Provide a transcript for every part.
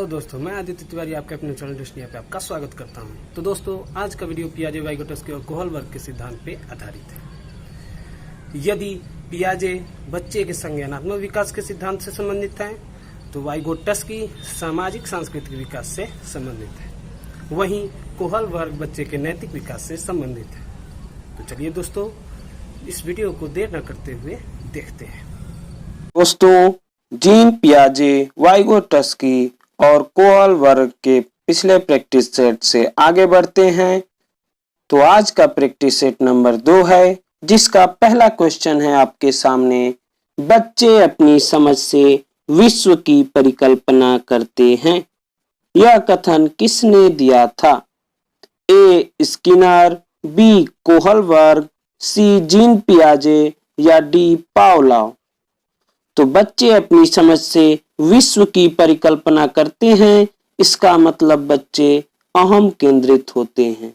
Hello दोस्तों, मैं आदित्य तिवारी आपके अपने चैनल डेस्टिनी पे आपका स्वागत करता हूं। तो दोस्तों, आज का वीडियो पियाजे वाइगोटस्की और कोहलबर्ग के सिद्धांत पे आधारित है। यदि पियाजे बच्चे के संज्ञानात्मक विकास के सिद्धांत से संबंधित है तो वाइगोटस्की सामाजिक सांस्कृतिक विकास से संबंधित है, वहीं कोहलबर्ग बच्चे के नैतिक विकास से संबंधित है। तो चलिए दोस्तों, इस वीडियो को देर न करते हुए देखते हैं। दोस्तों, जीन पियाजे, वाइगोटस्की और कोहलबर्ग के पिछले प्रैक्टिस सेट से आगे बढ़ते हैं। तो आज का प्रैक्टिस सेट नंबर 2 है, जिसका पहला क्वेश्चन है आपके सामने। बच्चे अपनी समझ से विश्व की परिकल्पना करते हैं। यह कथन किसने दिया था? ए स्किनर, बी कोहलबर्ग, सी जीन पियाजे या डी पावलोव। तो बच्चे अपनी समझ से विश्व की परिकल्पना करते हैं, इसका मतलब बच्चे अहम केंद्रित होते हैं।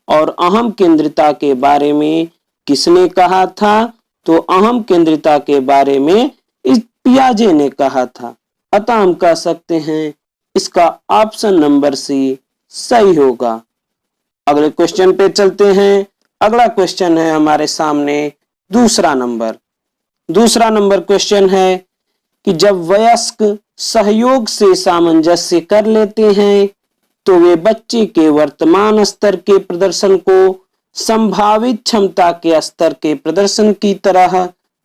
और अहम केंद्रिता के बारे में किसने कहा था? तो अहम केंद्रिता के बारे में इस पियाजे ने कहा था। अतः हम कह सकते हैं इसका ऑप्शन नंबर सी सही होगा। अगले क्वेश्चन पे चलते हैं। अगला क्वेश्चन है हमारे सामने दूसरा नंबर क्वेश्चन है कि जब वयस्क सहयोग से सामंजस्य कर लेते हैं तो वे बच्चे के वर्तमान स्तर के प्रदर्शन को संभावित क्षमता के स्तर के प्रदर्शन की तरह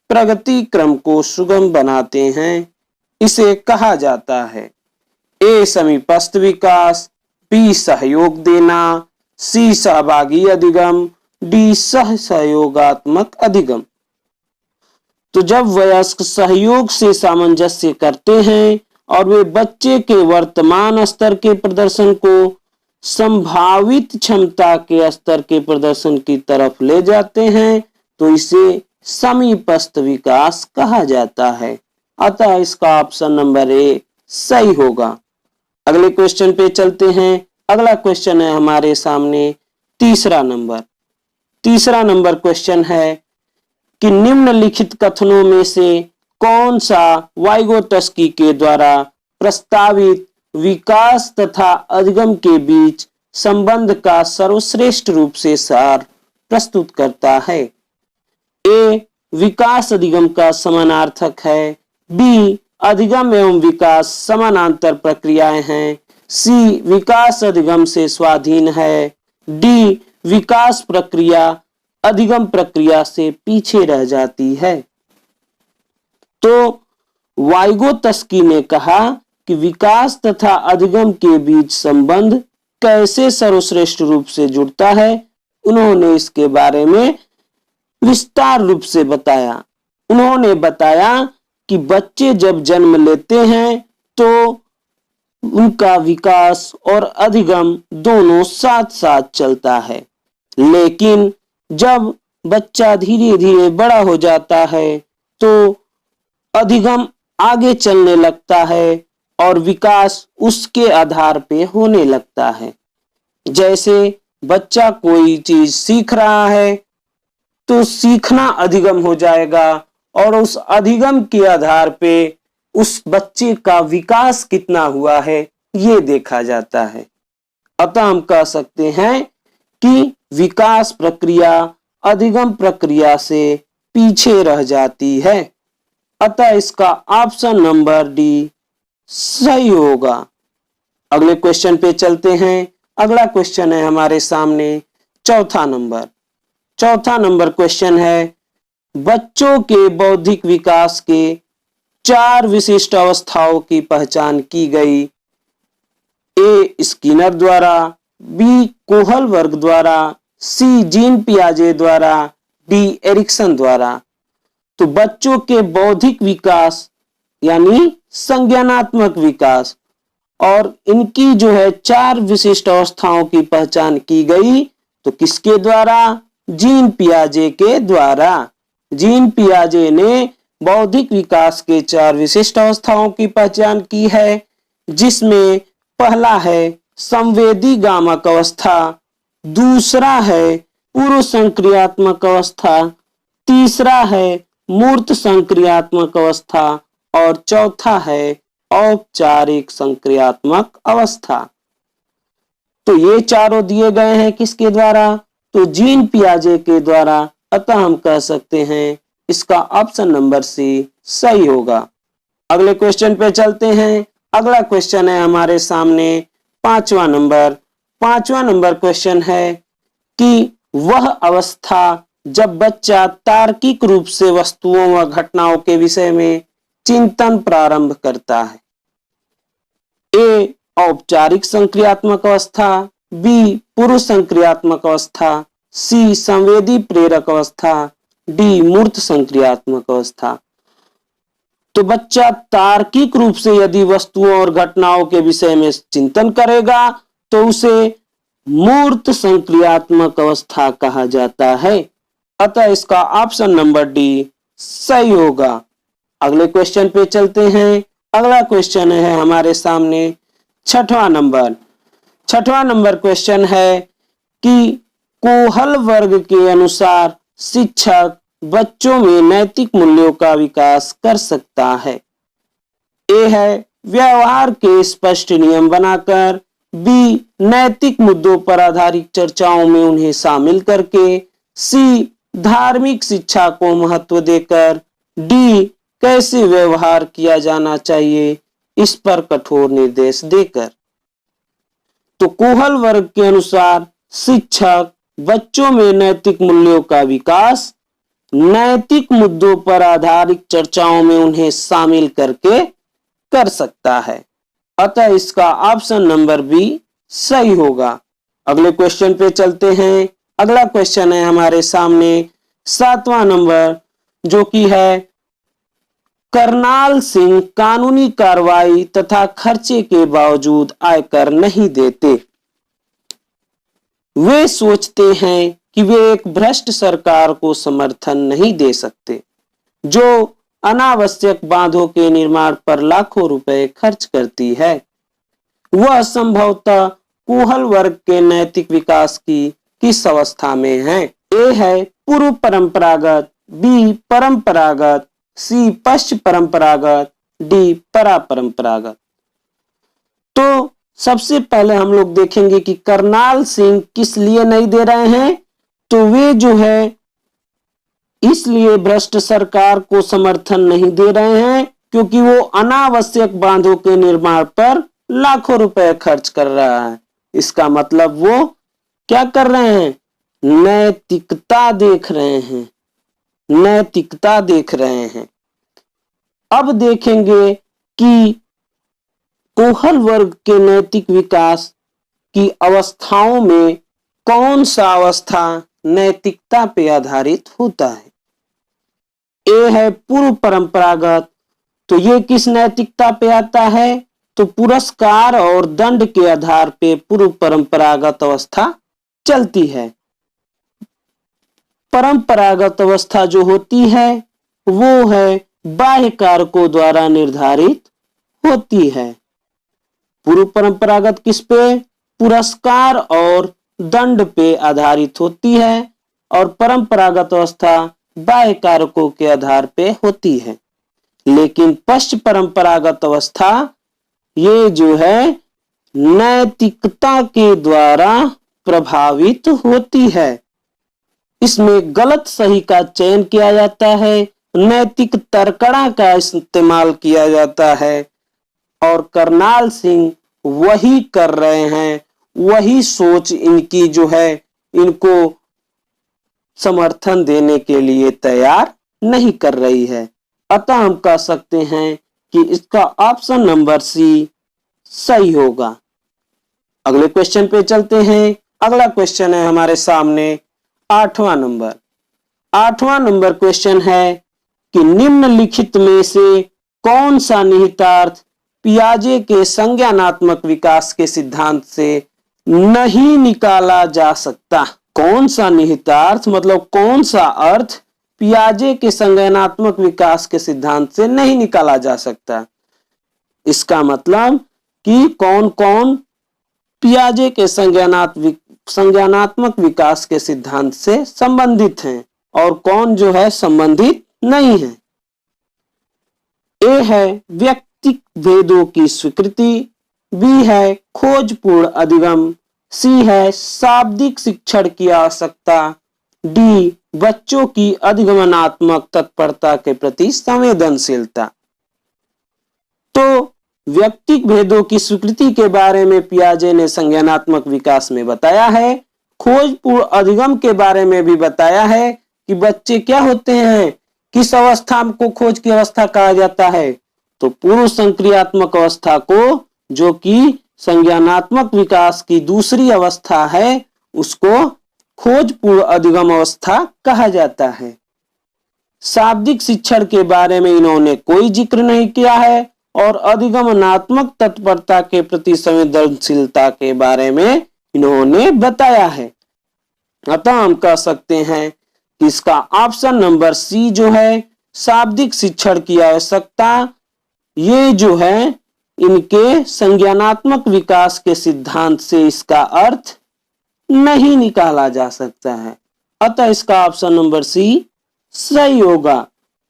प्रगति क्रम को सुगम बनाते हैं। इसे कहा जाता है ए समीपस्थ विकास, बी सहयोग देना, सी सहभागी अधिगम, डी सह सहयोगात्मक अधिगम। तो जब वयस्क सहयोग से सामंजस्य करते हैं और वे बच्चे के वर्तमान स्तर के प्रदर्शन को संभावित क्षमता के स्तर के प्रदर्शन की तरफ ले जाते हैं तो इसे समीपस्थ विकास कहा जाता है। अतः इसका ऑप्शन नंबर ए सही होगा। अगले क्वेश्चन पे चलते हैं। अगला क्वेश्चन है हमारे सामने तीसरा नंबर क्वेश्चन है कि निम्नलिखित कथनों में से कौन सा वाइगोटस्की के द्वारा प्रस्तावित विकास तथा अधिगम के बीच संबंध का सर्वश्रेष्ठ रूप से सार प्रस्तुत करता है? ए विकास अधिगम का समानार्थक है, बी अधिगम एवं विकास समानांतर प्रक्रियाएं हैं, सी विकास अधिगम से स्वाधीन है, डी विकास प्रक्रिया अधिगम प्रक्रिया से पीछे रह जाती है। तो वाइगोटस्की ने कहा कि विकास तथा अधिगम के बीच संबंध कैसे सर्वश्रेष्ठ रूप से जुड़ता है, उन्होंने इसके बारे में विस्तार रूप से बताया। उन्होंने बताया कि बच्चे जब जन्म लेते हैं तो उनका विकास और अधिगम दोनों साथ साथ चलता है, लेकिन जब बच्चा धीरे धीरे बड़ा हो जाता है तो अधिगम आगे चलने लगता है और विकास उसके आधार पे होने लगता है। जैसे बच्चा कोई चीज सीख रहा है तो सीखना अधिगम हो जाएगा और उस अधिगम के आधार पे उस बच्चे का विकास कितना हुआ है ये देखा जाता है। अतः हम कह सकते हैं कि विकास प्रक्रिया अधिगम प्रक्रिया से पीछे रह जाती है। अतः इसका ऑप्शन नंबर डी सही होगा। अगले क्वेश्चन पे चलते हैं। अगला क्वेश्चन है हमारे सामने चौथा नंबर क्वेश्चन है बच्चों के बौद्धिक विकास के 4 विशिष्ट अवस्थाओं की पहचान की गई। ए स्किनर द्वारा, बी कोहलबर्ग द्वारा, सी जीन पियाजे द्वारा, डी एरिक्सन द्वारा। तो बच्चों के बौद्धिक विकास यानी संज्ञानात्मक विकास और इनकी जो है 4 विशिष्ट अवस्थाओं की पहचान की गई। तो किसके द्वारा? जीन पियाजे के द्वारा। जीन पियाजे ने बौद्धिक विकास के 4 विशिष्ट अवस्थाओं की पहचान की है, जिसमें पहला है संवेदी गामक अवस्था, दूसरा है पूर्व संक्रियात्मक अवस्था, तीसरा है मूर्त संक्रियात्मक अवस्था और चौथा है औपचारिक संक्रियात्मक अवस्था। तो ये चारों दिए गए हैं किसके द्वारा? तो जीन पियाजे के द्वारा। अतः हम कह सकते हैं इसका ऑप्शन नंबर सी सही होगा। अगले क्वेश्चन पे चलते हैं। अगला क्वेश्चन है हमारे सामने 5वां नंबर। 5वां नंबर क्वेश्चन है कि वह अवस्था जब बच्चा तार्किक रूप से वस्तुओं व घटनाओं के विषय में चिंतन प्रारंभ करता है। ए औपचारिक संक्रियात्मक अवस्था, बी पूर्व संक्रियात्मक अवस्था, सी संवेदी प्रेरक अवस्था, डी मूर्त संक्रियात्मक अवस्था। तो बच्चा तार्किक रूप से यदि वस्तुओं और घटनाओं के विषय में चिंतन करेगा तो उसे मूर्त संक्रियात्मक अवस्था कहा जाता है। अतः इसका ऑप्शन नंबर डी सही होगा। अगले क्वेश्चन पे चलते हैं। अगला क्वेश्चन है हमारे सामने 6वां नंबर। 6वां नंबर क्वेश्चन है कि कोहल वर्ग के अनुसार शिक्षक बच्चों में नैतिक मूल्यों का विकास कर सकता है। ए है व्यवहार के स्पष्ट नियम बनाकर, बी नैतिक मुद्दों पर आधारित चर्चाओं में उन्हें शामिल करके, सी धार्मिक शिक्षा को महत्व देकर, डी कैसे व्यवहार किया जाना चाहिए इस पर कठोर निर्देश देकर। तो कोहल वर्ग के अनुसार शिक्षक बच्चों में नैतिक मूल्यों का विकास नैतिक मुद्दों पर आधारित चर्चाओं में उन्हें शामिल करके कर सकता है। अतः इसका ऑप्शन नंबर बी सही होगा। अगले क्वेश्चन पे चलते हैं। अगला क्वेश्चन है हमारे सामने 7वां नंबर, जो कि है करनाल सिंह कानूनी कार्रवाई तथा खर्चे के बावजूद आयकर नहीं देते। वे सोचते हैं कि वे एक भ्रष्ट सरकार को समर्थन नहीं दे सकते जो अनावश्यक बांधों के निर्माण पर लाखों रुपए खर्च करती है। वह संभवतः कोहल वर्ग के नैतिक विकास की किस अवस्था में है? ए है पूर्व परंपरागत, बी परंपरागत, सी पश्च परंपरागत, डी परापरंपरागत। तो सबसे पहले हम लोग देखेंगे कि करनाल सिंह किस लिए नहीं दे रहे हैं। तो वे जो है इसलिए भ्रष्ट सरकार को समर्थन नहीं दे रहे हैं क्योंकि वो अनावश्यक बांधों के निर्माण पर लाखों रुपए खर्च कर रहा है। इसका मतलब वो क्या कर रहे हैं? नैतिकता देख रहे हैं, नैतिकता देख रहे हैं। अब देखेंगे कि कोहल वर्ग के नैतिक विकास की अवस्थाओं में कौन सा अवस्था नैतिकता पे आधारित होता है। ए है पूर्व परंपरागत। तो ये किस नैतिकता पे आता है? तो पुरस्कार और दंड के आधार पे पूर्व परंपरागत अवस्था चलती है। परंपरागत अवस्था जो होती है वो है बाह्य कारकों द्वारा निर्धारित होती है। पूर्व परंपरागत किस पे? पुरस्कार और दंड पे आधारित होती है और परंपरागत अवस्था बाह्य कारकों के आधार पे होती है। लेकिन पश्च परंपरागत अवस्था ये जो है नैतिकता के द्वारा प्रभावित होती है। इसमें गलत सही का चयन किया जाता है, नैतिक तर्कणा का इस्तेमाल किया जाता है और करनाल सिंह वही कर रहे हैं। वही सोच इनकी जो है इनको समर्थन देने के लिए तैयार नहीं कर रही है। अतः हम कह सकते हैं कि इसका ऑप्शन नंबर सी सही होगा। अगले क्वेश्चन पे चलते हैं। अगला क्वेश्चन है हमारे सामने 8वां नंबर। 8वां नंबर क्वेश्चन है कि निम्नलिखित में से कौन सा निहितार्थ पियाजे के संज्ञानात्मक विकास के सिद्धांत से नहीं निकाला जा सकता। कौन सा निहितार्थ मतलब कौन सा अर्थ पियाजे के संज्ञानात्मक विकास के सिद्धांत से नहीं निकाला जा सकता। इसका मतलब कि कौन कौन पियाजे के संज्ञानात्मक विकास के सिद्धांत से संबंधित हैं और कौन जो है संबंधित नहीं है। ए है व्यक्तिक भेदों की स्वीकृति, बी है खोजपूर्ण अधिगम, सी है शाब्दिक शिक्षण की आवश्यकता, डी बच्चों की अधिगमनात्मक तत्परता के प्रति संवेदनशीलता। तो व्यक्तिक भेदों की स्वीकृति के बारे में पियाजे ने संज्ञानात्मक विकास में बताया है। खोजपूर्ण अधिगम के बारे में भी बताया है कि बच्चे क्या होते हैं, किस अवस्था को खोज की अवस्था कहा जाता है, तो पूर्व संक्रियात्मक अवस्था को, जो कि संज्ञानात्मक विकास की दूसरी अवस्था है, उसको खोजपूर्ण अधिगम अवस्था कहा जाता है। शाब्दिक शिक्षण के बारे में इन्होंने कोई जिक्र नहीं किया है और अधिगमनात्मक तत्परता के प्रति संवेदनशीलता के बारे में इन्होंने बताया है। अतः हम कह सकते हैं कि इसका ऑप्शन नंबर सी जो है, शाब्दिक शिक्षण की आवश्यकता, ये जो है इनके संज्ञानात्मक विकास के सिद्धांत से इसका अर्थ नहीं निकाला जा सकता है। अतः इसका ऑप्शन नंबर सी सही होगा।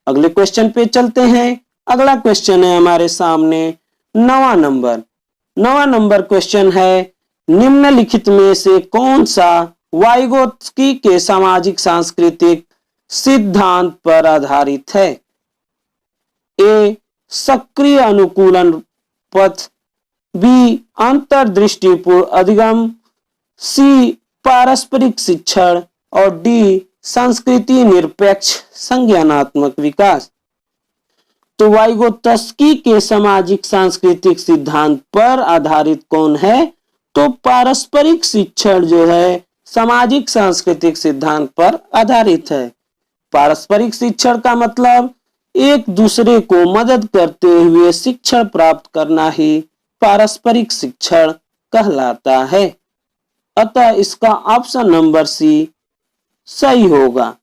अगले क्वेश्चन पे चलते हैं। अगला क्वेश्चन है हमारे सामने 9वां नंबर क्वेश्चन है, निम्नलिखित में से कौन सा वाइगोत्स्की के सामाजिक सांस्कृतिक सिद्धांत पर आधारित है? ए सक्रिय अनुकूलन पथ, बी अंतर्दृष्टिपूर्ण अधिगम, सी पारस्परिक शिक्षण और डी संस्कृति निरपेक्ष संज्ञानात्मक विकास। तो वाइगोत्स्की के सामाजिक सांस्कृतिक सिद्धांत पर आधारित कौन है? तो पारस्परिक शिक्षण जो है सामाजिक सांस्कृतिक सिद्धांत पर आधारित है। पारस्परिक शिक्षण का मतलब एक दूसरे को मदद करते हुए शिक्षण प्राप्त करना ही पारस्परिक शिक्षण कहलाता है। अतः इसका ऑप्शन नंबर सी सही होगा।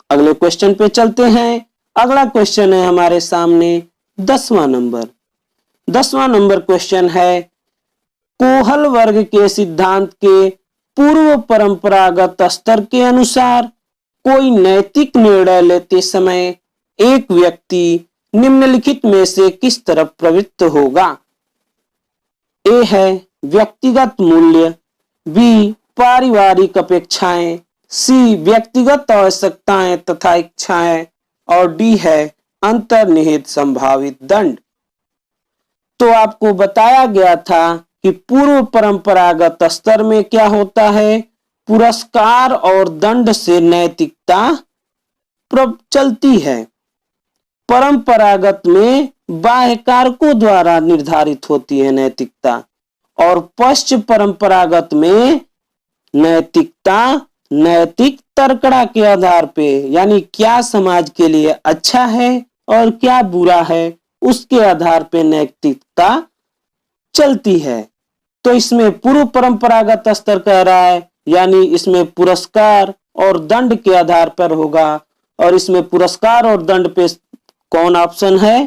अगले क्वेश्चन पे चलते हैं। अगला क्वेश्चन है हमारे सामने 10वां नंबर क्वेश्चन है, कोहल वर्ग के सिद्धांत के पूर्व परंपरागत स्तर के अनुसार कोई नैतिक निर्णय लेते समय एक व्यक्ति निम्नलिखित में से किस तरफ प्रवृत्त होगा? ए है व्यक्तिगत मूल्य, बी पारिवारिक अपेक्षाएं, सी व्यक्तिगत आवश्यकताएं तथा इच्छाएं और डी है अंतर्निहित संभावित दंड। तो आपको बताया गया था कि पूर्व परंपरागत स्तर में क्या होता है, पुरस्कार और दंड से नैतिकता चलती है। परंपरागत में बाह्य कारकों द्वारा निर्धारित होती है नैतिकता, और पश्चिम परंपरागत में नैतिकता नैतिक तर्कड़ा के आधार पे, यानी क्या समाज के लिए अच्छा है और क्या बुरा है, उसके आधार पे नैतिकता चलती है। तो इसमें पूर्व परंपरागत स्तर कह रहा है, यानी इसमें पुरस्कार और दंड के आधार पर होगा, और इसमें पुरस्कार और दंड पे कौन ऑप्शन है?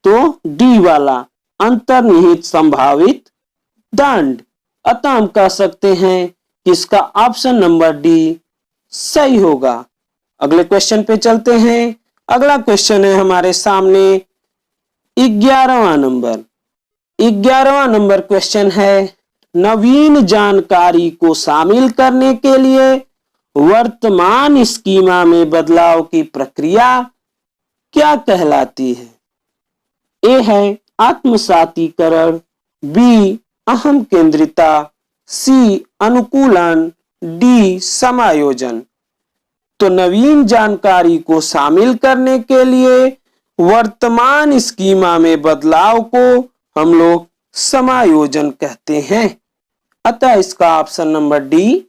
तो डी वाला अंतर्निहित संभावित दंड। अतः हम कह सकते हैं कि इसका ऑप्शन नंबर डी सही होगा। अगले क्वेश्चन पे चलते हैं। अगला क्वेश्चन है हमारे सामने 11वां नंबर क्वेश्चन है, नवीन जानकारी को शामिल करने के लिए वर्तमान स्कीमा में बदलाव की प्रक्रिया क्या कहलाती है? ए है आत्मसातीकरण, बी अहम केंद्रिता, सी अनुकूलन, डी समायोजन। तो नवीन जानकारी को शामिल करने के लिए वर्तमान स्कीमा में बदलाव को हम लोग समायोजन कहते हैं। अतः इसका ऑप्शन नंबर डी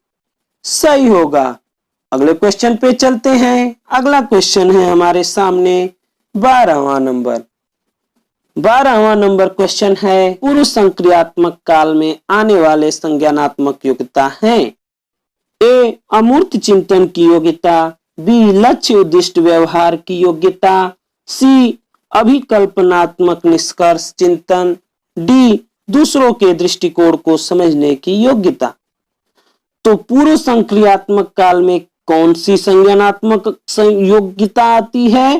सही होगा। अगले क्वेश्चन पे चलते हैं। अगला क्वेश्चन है हमारे सामने 12वां नंबर क्वेश्चन है, पूर्व संक्रियात्मक काल में आने वाले संज्ञानात्मक योग्यता हैं। ए अमूर्त चिंतन की योग्यता, बी लक्ष्य उद्दिष्ट व्यवहार की योग्यता, सी अभिकल्पनात्मक निष्कर्ष चिंतन, डी दूसरों के दृष्टिकोण को समझने की योग्यता। तो पूर्व संक्रियात्मक काल में कौन सी संज्ञानात्मक योग्यता आती है?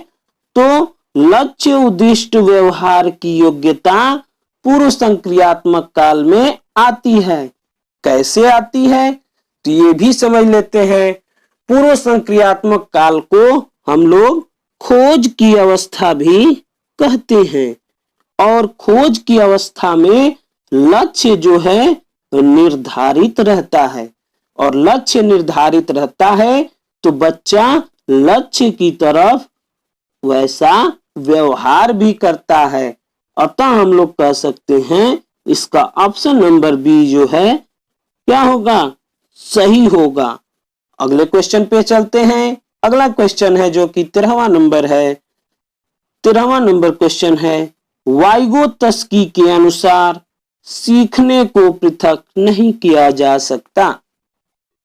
तो लक्ष्य उद्दिष्ट व्यवहार की योग्यता पूर्व संक्रियात्मक काल में आती है। कैसे आती है तो ये भी समझ लेते हैं। पूर्व संक्रियात्मक काल को हम लोग खोज की अवस्था भी कहते हैं और खोज की अवस्था में लक्ष्य जो है निर्धारित रहता है और लक्ष्य निर्धारित रहता है तो बच्चा लक्ष्य की तरफ वैसा व्यवहार भी करता है। अतः हम लोग कह सकते हैं इसका ऑप्शन नंबर बी जो है क्या होगा, सही होगा। अगले क्वेश्चन पे चलते हैं। अगला क्वेश्चन है जो कि 13वां नंबर है। 13वां नंबर क्वेश्चन है, वाइगोत्स्की के अनुसार सीखने को पृथक नहीं किया जा सकता।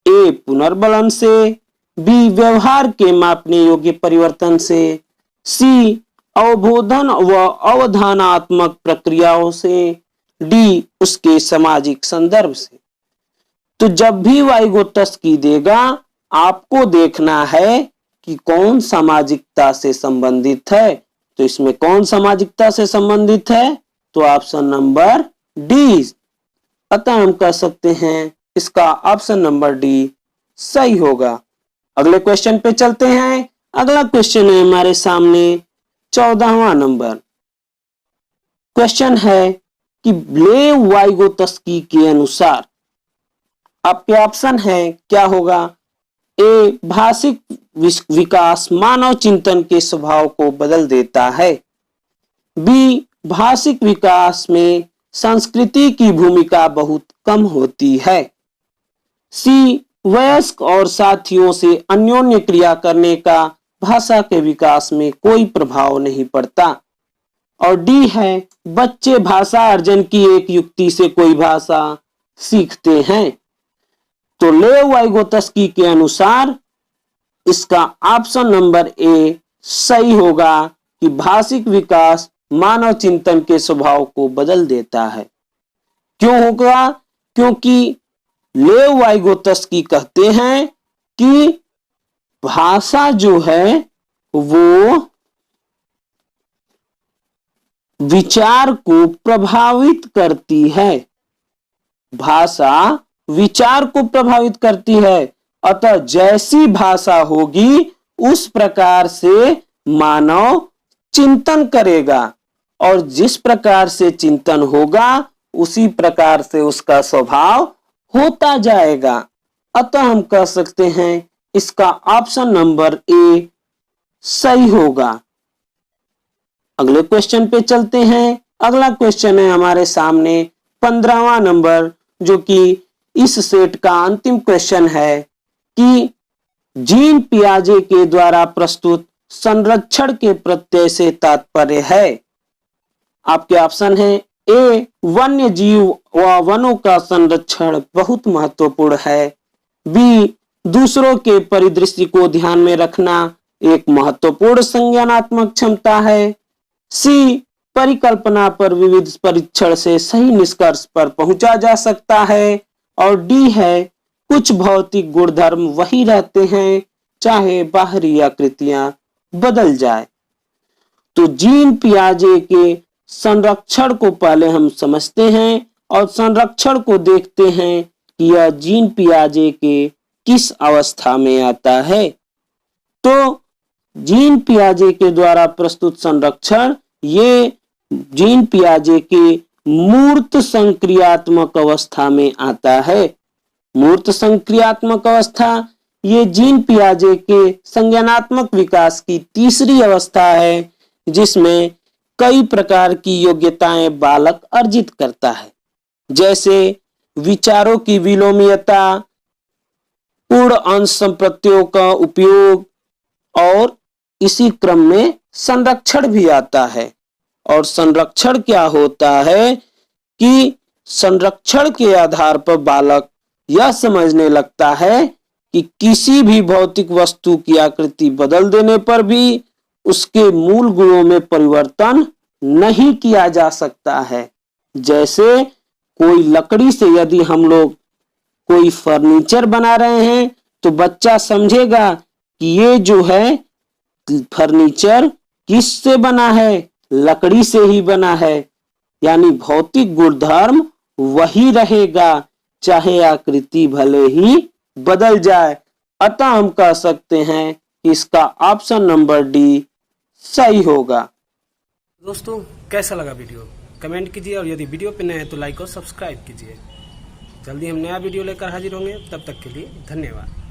ए पुनर्बलन से, बी व्यवहार के मापने योग्य परिवर्तन से, सी अवबोधन व अवधानात्मक प्रक्रियाओं से, डी उसके सामाजिक संदर्भ से। तो जब भी वाइगोत्स्की देगा आपको देखना है कि कौन सामाजिकता से संबंधित है। तो इसमें कौन सामाजिकता से संबंधित है तो ऑप्शन नंबर डी। अतः हम कह सकते हैं इसका ऑप्शन नंबर डी सही होगा। अगले क्वेश्चन पे चलते हैं। अगला क्वेश्चन है हमारे सामने 14वां नंबर। क्वेश्चन है कि लेव वाइगोत्स्की के अनुसार आपके ऑप्शन है क्या होगा। ए भाषिक विकास मानव चिंतन के स्वभाव को बदल देता है, बी भाषिक विकास में संस्कृति की भूमिका बहुत कम होती है, सी वयस्क और साथियों से अन्योन्य क्रिया करने का भाषा के विकास में कोई प्रभाव नहीं पड़ता, और डी है बच्चे भाषा अर्जन की एक युक्ति से कोई भाषा सीखते हैं। तो लेव वाइगोत्स्की के अनुसार इसका ऑप्शन नंबर ए सही होगा कि भाषिक विकास मानव चिंतन के स्वभाव को बदल देता है। क्यों होगा, क्योंकि लेव वाइगोत्स्की कहते हैं कि भाषा जो है वो विचार को प्रभावित करती है, भाषा विचार को प्रभावित करती है। अतः जैसी भाषा होगी उस प्रकार से मानव चिंतन करेगा और जिस प्रकार से चिंतन होगा उसी प्रकार से उसका स्वभाव होता जाएगा। अतः हम कह सकते हैं इसका ऑप्शन नंबर ए सही होगा। अगले क्वेश्चन पे चलते हैं। अगला क्वेश्चन है हमारे सामने 15वां नंबर, जो कि इस सेट का अंतिम क्वेश्चन है कि जीन पियाजे के द्वारा प्रस्तुत संरक्षण के प्रत्यय से तात्पर्य है। आपके ऑप्शन है ए वन्य जीव व वनों का संरक्षण बहुत महत्वपूर्ण है, बी दूसरों के परिदृश्य को ध्यान में रखना एक महत्वपूर्ण संज्ञानात्मक क्षमता है, सी परिकल्पना पर विविध परीक्षण से सही निष्कर्ष पर पहुंचा जा सकता है, और डी है कुछ भौतिक गुणधर्म वही रहते हैं चाहे बाहरी आकृतियां बदल जाए। तो जीन पियाजे के संरक्षण को पहले हम समझते हैं और संरक्षण को देखते हैं कि यह जीन पियाजे के किस अवस्था में आता है। तो जीन पियाजे के द्वारा प्रस्तुत संरक्षण ये जीन पियाजे के मूर्त संक्रियात्मक अवस्था में आता है। मूर्त संक्रियात्मक अवस्था ये जीन पियाजे के संज्ञानात्मक विकास की तीसरी अवस्था है, जिसमें कई प्रकार की योग्यताएं बालक अर्जित करता है, जैसे विचारों की विलोमीयता, पूर्ण अंश संप्रत्यों का उपयोग, और इसी क्रम में संरक्षण भी आता है। और संरक्षण क्या होता है कि संरक्षण के आधार पर बालक यह समझने लगता है कि किसी भी भौतिक वस्तु की आकृति बदल देने पर भी उसके मूल गुणों में परिवर्तन नहीं किया जा सकता है। जैसे कोई लकड़ी से यदि हम लोग कोई फर्नीचर बना रहे हैं तो बच्चा समझेगा कि ये जो है फर्नीचर किससे बना है? लकड़ी से ही बना है, यानी भौतिक गुणधर्म वही रहेगा, चाहे आकृति भले ही बदल जाए। अतः हम कह सकते हैं कि इसका ऑप्शन नंबर डी सही होगा। दोस्तों कैसा लगा वीडियो कमेंट कीजिए, और यदि वीडियो पे नए हैं तो लाइक और सब्सक्राइब कीजिए। जल्दी हम नया वीडियो लेकर हाजिर होंगे, तब तक के लिए धन्यवाद।